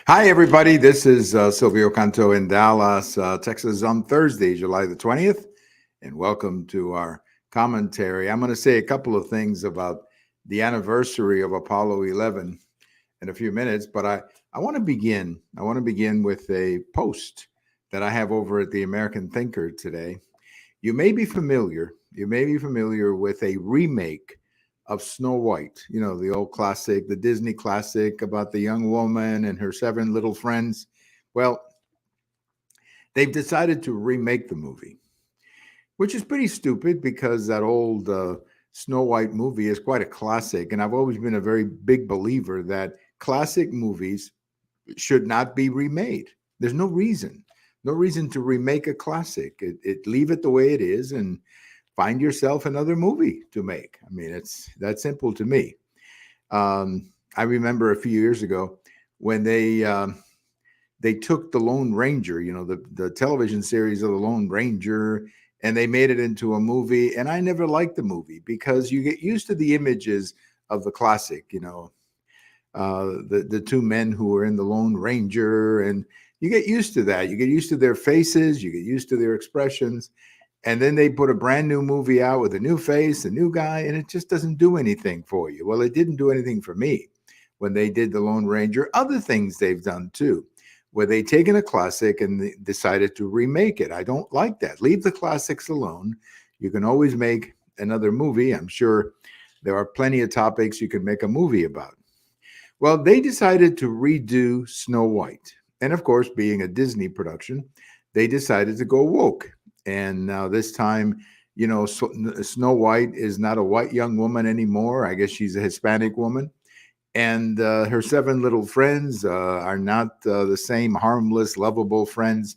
Hi, everybody. This is Silvio Canto in Dallas, Texas on Thursday, July the 20th. And welcome to our commentary. I'm going to say a couple of things about the anniversary of Apollo 11 in a few minutes, but I want to begin. I want to begin with a post that I have over at the American Thinker today. You may be familiar. You may be familiar with a remake of Snow White. You know, the old classic, the Disney classic about the young woman and her seven little friends. Well, they've decided to remake the movie, which is pretty stupid because that old Snow White movie is quite a classic. And I've always been a very big believer that classic movies should not be remade. There's no reason to remake a classic. Leave it the way it is and find yourself another movie to make. I mean, it's that simple to me. I remember a few years ago when they took the Lone Ranger, you know, the television series of the Lone Ranger, and they made it into a movie. And I never liked the movie because you get used to the images of the classic, you know, the two men who were in the Lone Ranger, and you get used to that. You get used to their faces, you get used to their expressions, and then they put a brand new movie out with a new face, a new guy, and it just doesn't do anything for you. Well, it didn't do anything for me when they did the Lone Ranger. Other things they've done too, where they taken a classic and they decided to remake it. I don't like that. Leave the classics alone. You can always make another movie. I'm sure there are plenty of topics you can make a movie about. Well, they decided to redo Snow White. And of course, being a Disney production, they decided to go woke. And now this time, you know, Snow White is not a white young woman anymore. I guess she's a Hispanic woman. And her seven little friends are not the same harmless, lovable friends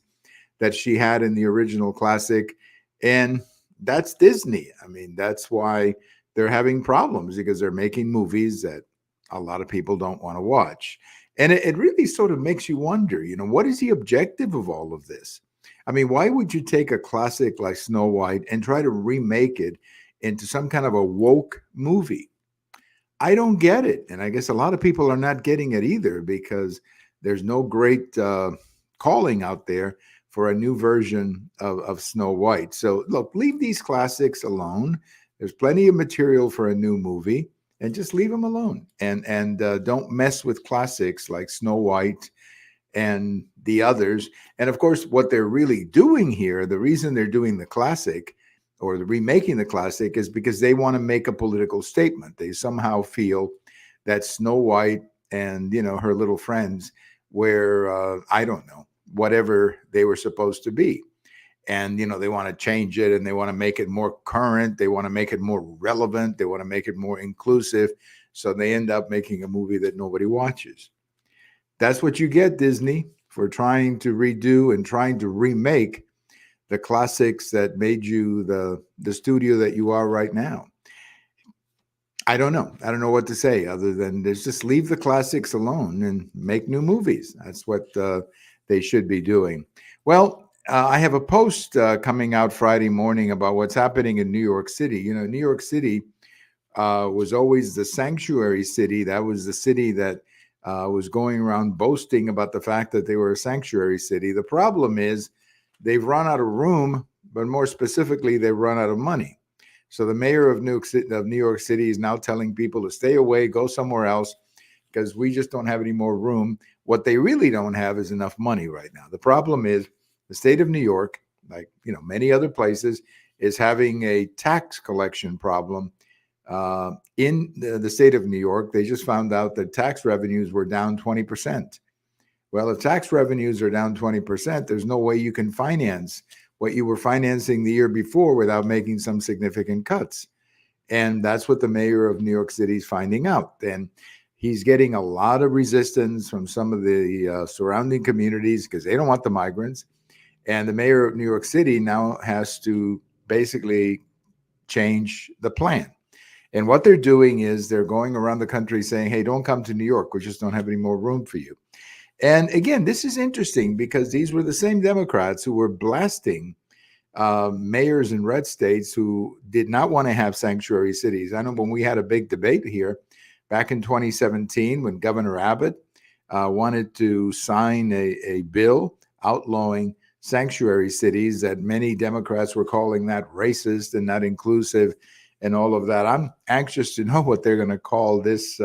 that she had in the original classic. And that's Disney. I mean, that's why they're having problems because they're making movies that a lot of people don't want to watch. And it really sort of makes you wonder, you know, what is the objective of all of this? I mean, why would you take a classic like Snow White and try to remake it into some kind of a woke movie? I don't get it. And I guess a lot of people are not getting it either because there's no great calling out there for a new version of Snow White. So, look, leave these classics alone. There's plenty of material for a new movie, and just leave them alone. And don't mess with classics like Snow White and the others. And of course, what they're really doing here, the reason they're doing the classic or the remaking the classic is because they want to make a political statement. They somehow feel that Snow White and, you know, her little friends were, I don't know, whatever they were supposed to be. And, you know, they want to change it and they want to make it more current. They want to make it more relevant. They want to make it more inclusive. So they end up making a movie that nobody watches. That's what you get, Disney, for trying to redo and trying to remake the classics that made you the studio that you are right now. I don't know. I don't know what to say other than just leave the classics alone and make new movies. That's what they should be doing. Well, I have a post coming out Friday morning about what's happening in New York City. You know, New York City was always the sanctuary city. That was the city that was going around boasting about the fact that they were a sanctuary city. The problem is they've run out of room, but more specifically, they've run out of money. So the mayor of New York City is now telling people to stay away, go somewhere else, because we just don't have any more room. What they really don't have is enough money right now. The problem is the state of New York, like you know many other places, is having a tax collection problem. In the state of New York, they just found out that tax revenues were down 20%. Well, if tax revenues are down 20%, there's no way you can finance what you were financing the year before without making some significant cuts. And that's what the mayor of New York City is finding out. And he's getting a lot of resistance from some of the surrounding communities because they don't want the migrants. And the mayor of New York City now has to basically change the plan. And what they're doing is they're going around the country saying, hey, don't come to New York. We just don't have any more room for you. And again, this is interesting because these were the same Democrats who were blasting mayors in red states who did not want to have sanctuary cities. I know when we had a big debate here back in 2017 when Governor Abbott wanted to sign a bill outlawing sanctuary cities that many Democrats were calling that racist and not inclusive and all of that. I'm anxious to know what they're going to call this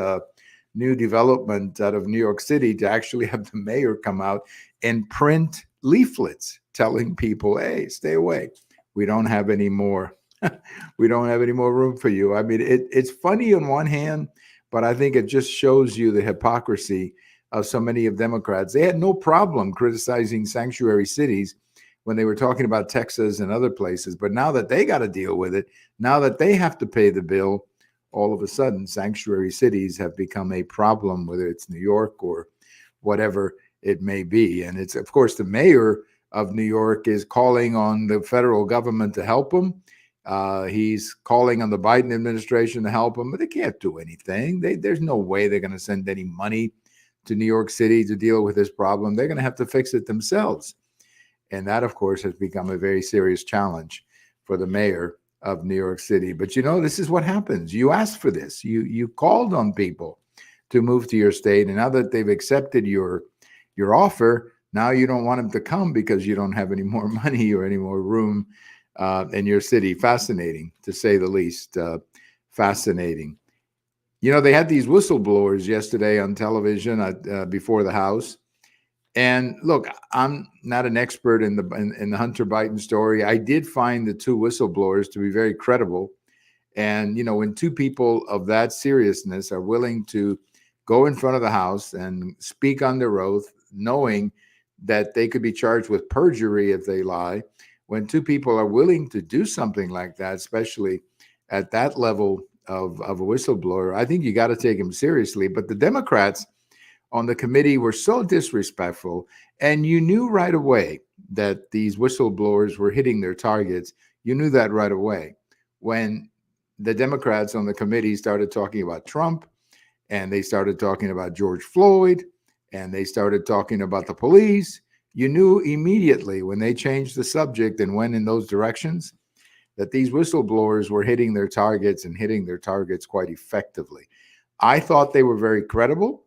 new development out of New York City, to actually have the mayor come out and print leaflets telling people, hey, stay away. We don't have any more. We don't have any more room for you. I mean, it's funny on one hand, but I think it just shows you the hypocrisy of so many of Democrats. They had no problem criticizing sanctuary cities when they were talking about Texas and other places. But now that they got to deal with it, now that they have to pay the bill, all of a sudden, sanctuary cities have become a problem, whether it's New York or whatever it may be. And it's, of course, the mayor of New York is calling on the federal government to help him. He's calling on the Biden administration to help him, but they can't do anything. There's no way they're going to send any money to New York City to deal with this problem. They're going to have to fix it themselves. And that, of course, has become a very serious challenge for the mayor of New York City. But, you know, this is what happens. You asked for this. You called on people to move to your state. And now that they've accepted your offer, now you don't want them to come because you don't have any more money or any more room in your city. Fascinating, to say the least. Fascinating. You know, they had these whistleblowers yesterday on television before the House. And look, I'm not an expert in the Hunter Biden story. I did find the two whistleblowers to be very credible. And, you know, when two people of that seriousness are willing to go in front of the House and speak under oath, knowing that they could be charged with perjury if they lie, when two people are willing to do something like that, especially at that level of a whistleblower, I think you got to take them seriously. But the Democrats on the committee were so disrespectful, and you knew right away that these whistleblowers were hitting their targets. You knew that right away when the Democrats on the committee started talking about Trump, and they started talking about George Floyd, and they started talking about the police. You knew immediately when they changed the subject and went in those directions that these whistleblowers were hitting their targets, and hitting their targets quite effectively. I thought they were very credible.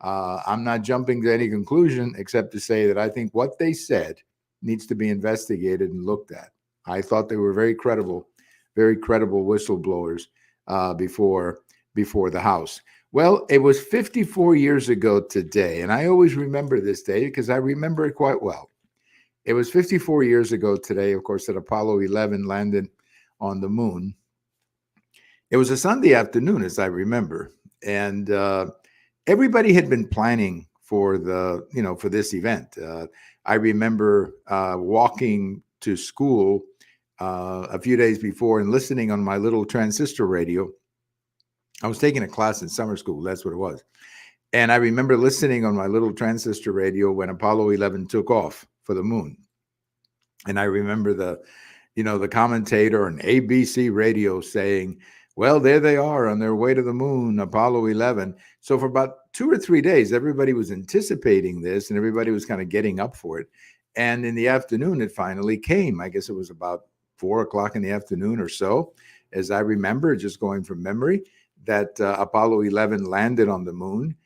I'm not jumping to any conclusion except to say that I think what they said needs to be investigated and looked at. I thought they were very credible whistleblowers before the House. Well, it was 54 years ago today, and I always remember this day because I remember it quite well. It was 54 years ago today, of course, that Apollo 11 landed on the moon. It was a Sunday afternoon, as I remember, and everybody had been planning for this event. I remember walking to school a few days before and listening on my little transistor radio. I was taking a class in summer school. That's what it was. And I remember listening on my little transistor radio when Apollo 11 took off for the moon. And I remember the commentator on ABC radio saying, well, there they are on their way to the moon, Apollo 11. So for about 2 or 3 days, everybody was anticipating this and everybody was kind of getting up for it. And in the afternoon, it finally came. I guess it was about 4 o'clock in the afternoon or so, as I remember, just going from memory, that Apollo 11 landed on the moon.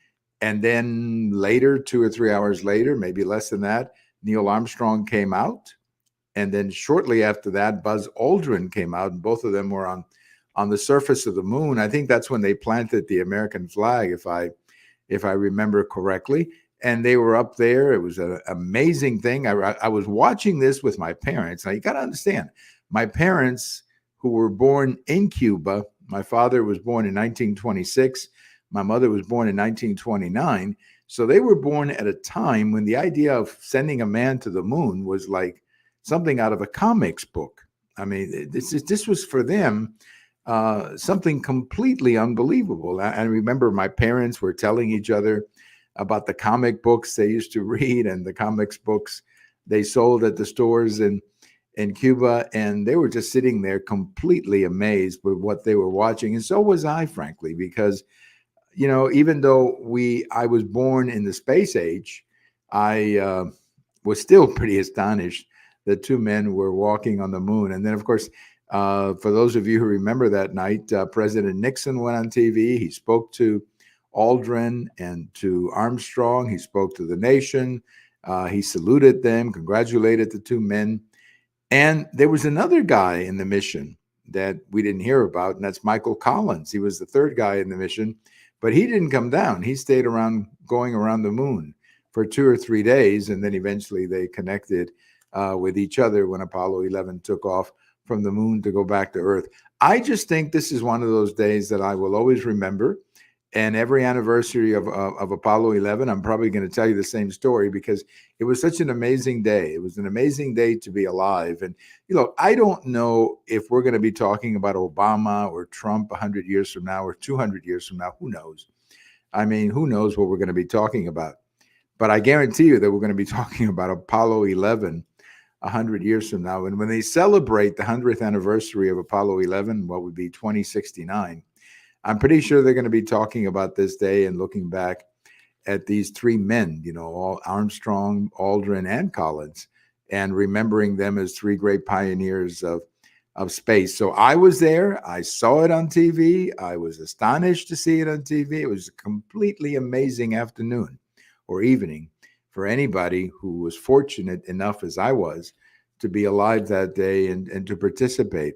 And then later, 2 or 3 hours later, maybe less than that, Neil Armstrong came out. And then shortly after that, Buzz Aldrin came out, and both of them were on the surface of the moon. I think that's when they planted the American flag, if I remember correctly. And they were up there. It was an amazing thing. I was watching this with my parents. Now, you got to understand, my parents, who were born in Cuba, my father was born in 1926. My mother was born in 1929. So they were born at a time when the idea of sending a man to the moon was like something out of a comics book. I mean, this was for them something completely unbelievable. I remember my parents were telling each other about the comic books they used to read and the comics books they sold at the stores in Cuba. And they were just sitting there completely amazed with what they were watching. And so was I, frankly, because, you know, even though I was born in the space age, I was still pretty astonished that two men were walking on the moon. And then, of course, for those of you who remember that night, President Nixon went on TV. He spoke to Aldrin and to Armstrong. He spoke to the nation. He saluted them, congratulated the two men. And there was another guy in the mission that we didn't hear about, and that's Michael Collins. He was the third guy in the mission, but he didn't come down. He stayed around, going around the moon for 2 or 3 days, and then eventually they connected with each other when Apollo 11 took off from the moon to go back to Earth. I just think this is one of those days that I will always remember. And every anniversary of Apollo 11, I'm probably going to tell you the same story because it was such an amazing day. It was an amazing day to be alive. And, I don't know if we're going to be talking about Obama or Trump 100 years from now or 200 years from now. Who knows? I mean, who knows what we're going to be talking about? But I guarantee you that we're going to be talking about Apollo 11 100 years from now. And when they celebrate the 100th anniversary of Apollo 11, what would be 2069, I'm pretty sure they're going to be talking about this day and looking back at these three men, Armstrong, Aldrin, and Collins, and remembering them as three great pioneers of space. So I was there. I saw it on TV. I was astonished to see it on TV. It was a completely amazing afternoon or evening for anybody who was fortunate enough, as I was, to be alive that day and to participate.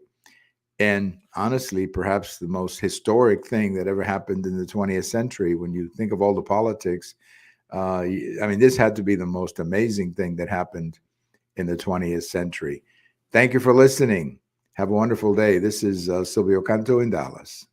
And honestly, perhaps the most historic thing that ever happened in the 20th century, when you think of all the politics, this had to be the most amazing thing that happened in the 20th century. Thank you for listening. Have a wonderful day. This is Silvio Canto in Dallas.